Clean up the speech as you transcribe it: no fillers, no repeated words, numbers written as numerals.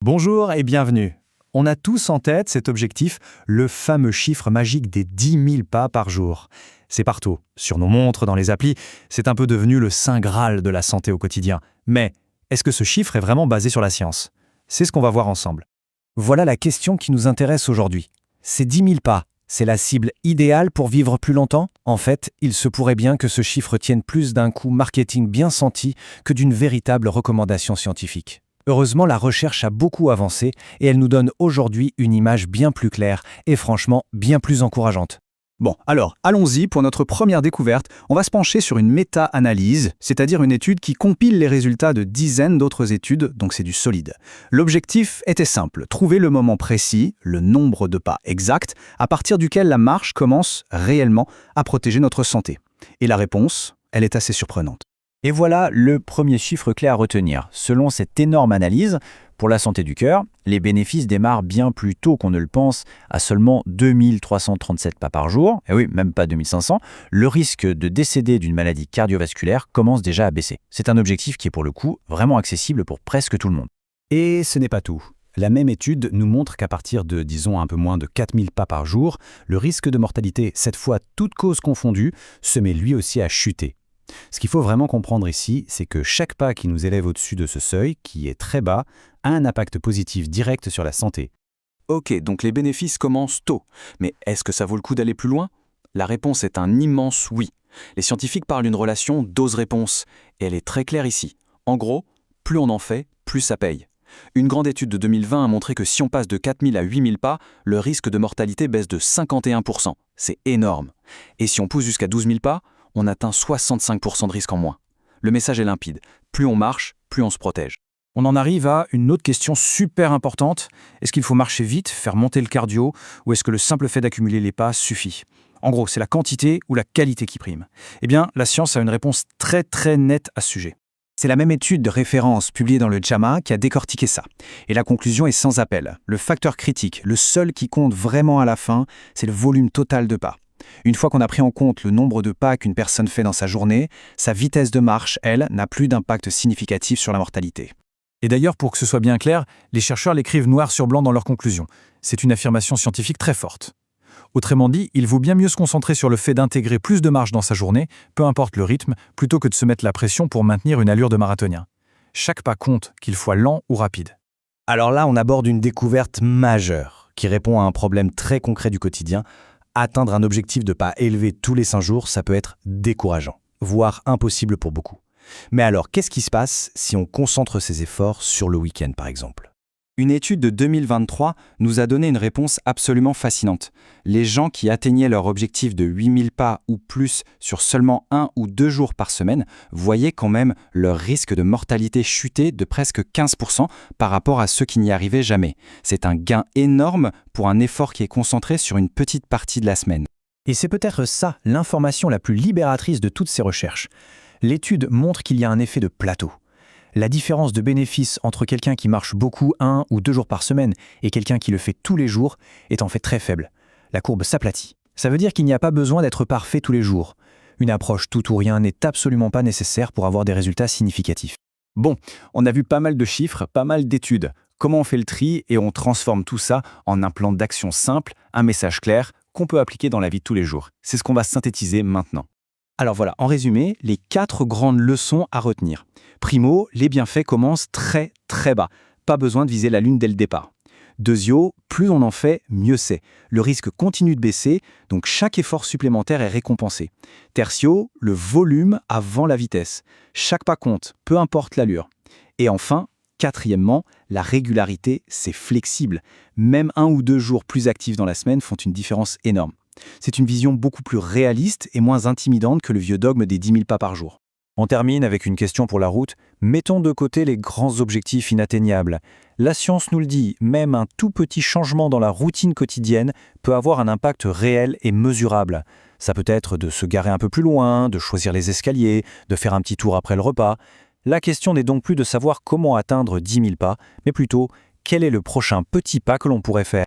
Bonjour et bienvenue. On a tous en tête cet objectif, le fameux chiffre magique des 10 000 pas par jour. C'est partout, sur nos montres, dans les applis, c'est un peu devenu le saint graal de la santé au quotidien. Mais est-ce que ce chiffre est vraiment basé sur la science? C'est ce qu'on va voir ensemble. Voilà la question qui nous intéresse aujourd'hui. Ces 10 000 pas, c'est la cible idéale pour vivre plus longtemps? En fait, il se pourrait bien que ce chiffre tienne plus d'un coup marketing bien senti que d'une véritable recommandation scientifique. Heureusement, la recherche a beaucoup avancé et elle nous donne aujourd'hui une image bien plus claire et franchement bien plus encourageante. Bon, alors, allons-y pour notre première découverte. On va se pencher sur une méta-analyse, c'est-à-dire une étude qui compile les résultats de dizaines d'autres études, donc c'est du solide. L'objectif était simple, trouver le moment précis, le nombre de pas exact, à partir duquel la marche commence réellement à protéger notre santé. Et la réponse, elle est assez surprenante. Et voilà le premier chiffre clé à retenir. Selon cette énorme analyse, pour la santé du cœur, les bénéfices démarrent bien plus tôt qu'on ne le pense, à seulement 2337 pas par jour, et oui, même pas 2500, le risque de décéder d'une maladie cardiovasculaire commence déjà à baisser. C'est un objectif qui est pour le coup vraiment accessible pour presque tout le monde. Et ce n'est pas tout. La même étude nous montre qu'à partir de, disons, un peu moins de 4000 pas par jour, le risque de mortalité, cette fois toutes causes confondues, se met lui aussi à chuter. Ce qu'il faut vraiment comprendre ici, c'est que chaque pas qui nous élève au-dessus de ce seuil, qui est très bas, a un impact positif direct sur la santé. Ok, donc les bénéfices commencent tôt. Mais est-ce que ça vaut le coup d'aller plus loin? La réponse est un immense oui. Les scientifiques parlent d'une relation dose-réponse, et elle est très claire ici. En gros, plus on en fait, plus ça paye. Une grande étude de 2020 a montré que si on passe de 4000 à 8000 pas, le risque de mortalité baisse de 51%. C'est énorme. Et si on pousse jusqu'à 12 000 pas, on atteint 65% de risque en moins. Le message est limpide. Plus on marche, plus on se protège. On en arrive à une autre question super importante. Est-ce qu'il faut marcher vite, faire monter le cardio, ou est-ce que le simple fait d'accumuler les pas suffit? En gros, c'est la quantité ou la qualité qui prime. Eh bien, la science a une réponse très nette à ce sujet. C'est la même étude de référence publiée dans le JAMA qui a décortiqué ça. Et la conclusion est sans appel. Le facteur critique, le seul qui compte vraiment à la fin, c'est le volume total de pas. Une fois qu'on a pris en compte le nombre de pas qu'une personne fait dans sa journée, sa vitesse de marche, elle, n'a plus d'impact significatif sur la mortalité. Et d'ailleurs, pour que ce soit bien clair, les chercheurs l'écrivent noir sur blanc dans leurs conclusions. C'est une affirmation scientifique très forte. Autrement dit, il vaut bien mieux se concentrer sur le fait d'intégrer plus de marche dans sa journée, peu importe le rythme, plutôt que de se mettre la pression pour maintenir une allure de marathonien. Chaque pas compte, qu'il soit lent ou rapide. Alors là, on aborde une découverte majeure qui répond à un problème très concret du quotidien. Atteindre un objectif de pas élevé tous les 5 jours, ça peut être décourageant, voire impossible pour beaucoup. Mais alors, qu'est-ce qui se passe si on concentre ses efforts sur le week-end, par exemple? Une étude de 2023 nous a donné une réponse absolument fascinante. Les gens qui atteignaient leur objectif de 8000 pas ou plus sur seulement 1 ou 2 jours par semaine voyaient quand même leur risque de mortalité chuter de presque 15% par rapport à ceux qui n'y arrivaient jamais. C'est un gain énorme pour un effort qui est concentré sur une petite partie de la semaine. Et c'est peut-être ça l'information la plus libératrice de toutes ces recherches. L'étude montre qu'il y a un effet de plateau. La différence de bénéfice entre quelqu'un qui marche beaucoup 1 ou 2 jours par semaine et quelqu'un qui le fait tous les jours est en fait très faible. La courbe s'aplatit. Ça veut dire qu'il n'y a pas besoin d'être parfait tous les jours. Une approche tout ou rien n'est absolument pas nécessaire pour avoir des résultats significatifs. Bon, on a vu pas mal de chiffres, pas mal d'études. Comment on fait le tri et on transforme tout ça en un plan d'action simple, un message clair qu'on peut appliquer dans la vie de tous les jours. C'est ce qu'on va synthétiser maintenant. Alors voilà, en résumé, les 4 grandes leçons à retenir. Primo, les bienfaits commencent très bas. Pas besoin de viser la lune dès le départ. Deuxio, plus on en fait, mieux c'est. Le risque continue de baisser, donc chaque effort supplémentaire est récompensé. Tertio, le volume avant la vitesse. Chaque pas compte, peu importe l'allure. Et enfin, quatrièmement, la régularité, c'est flexible. Même 1 ou 2 jours plus actifs dans la semaine font une différence énorme. C'est une vision beaucoup plus réaliste et moins intimidante que le vieux dogme des 10 000 pas par jour. On termine avec une question pour la route. Mettons de côté les grands objectifs inatteignables. La science nous le dit, même un tout petit changement dans la routine quotidienne peut avoir un impact réel et mesurable. Ça peut être de se garer un peu plus loin, de choisir les escaliers, de faire un petit tour après le repas. La question n'est donc plus de savoir comment atteindre 10 000 pas, mais plutôt quel est le prochain petit pas que l'on pourrait faire.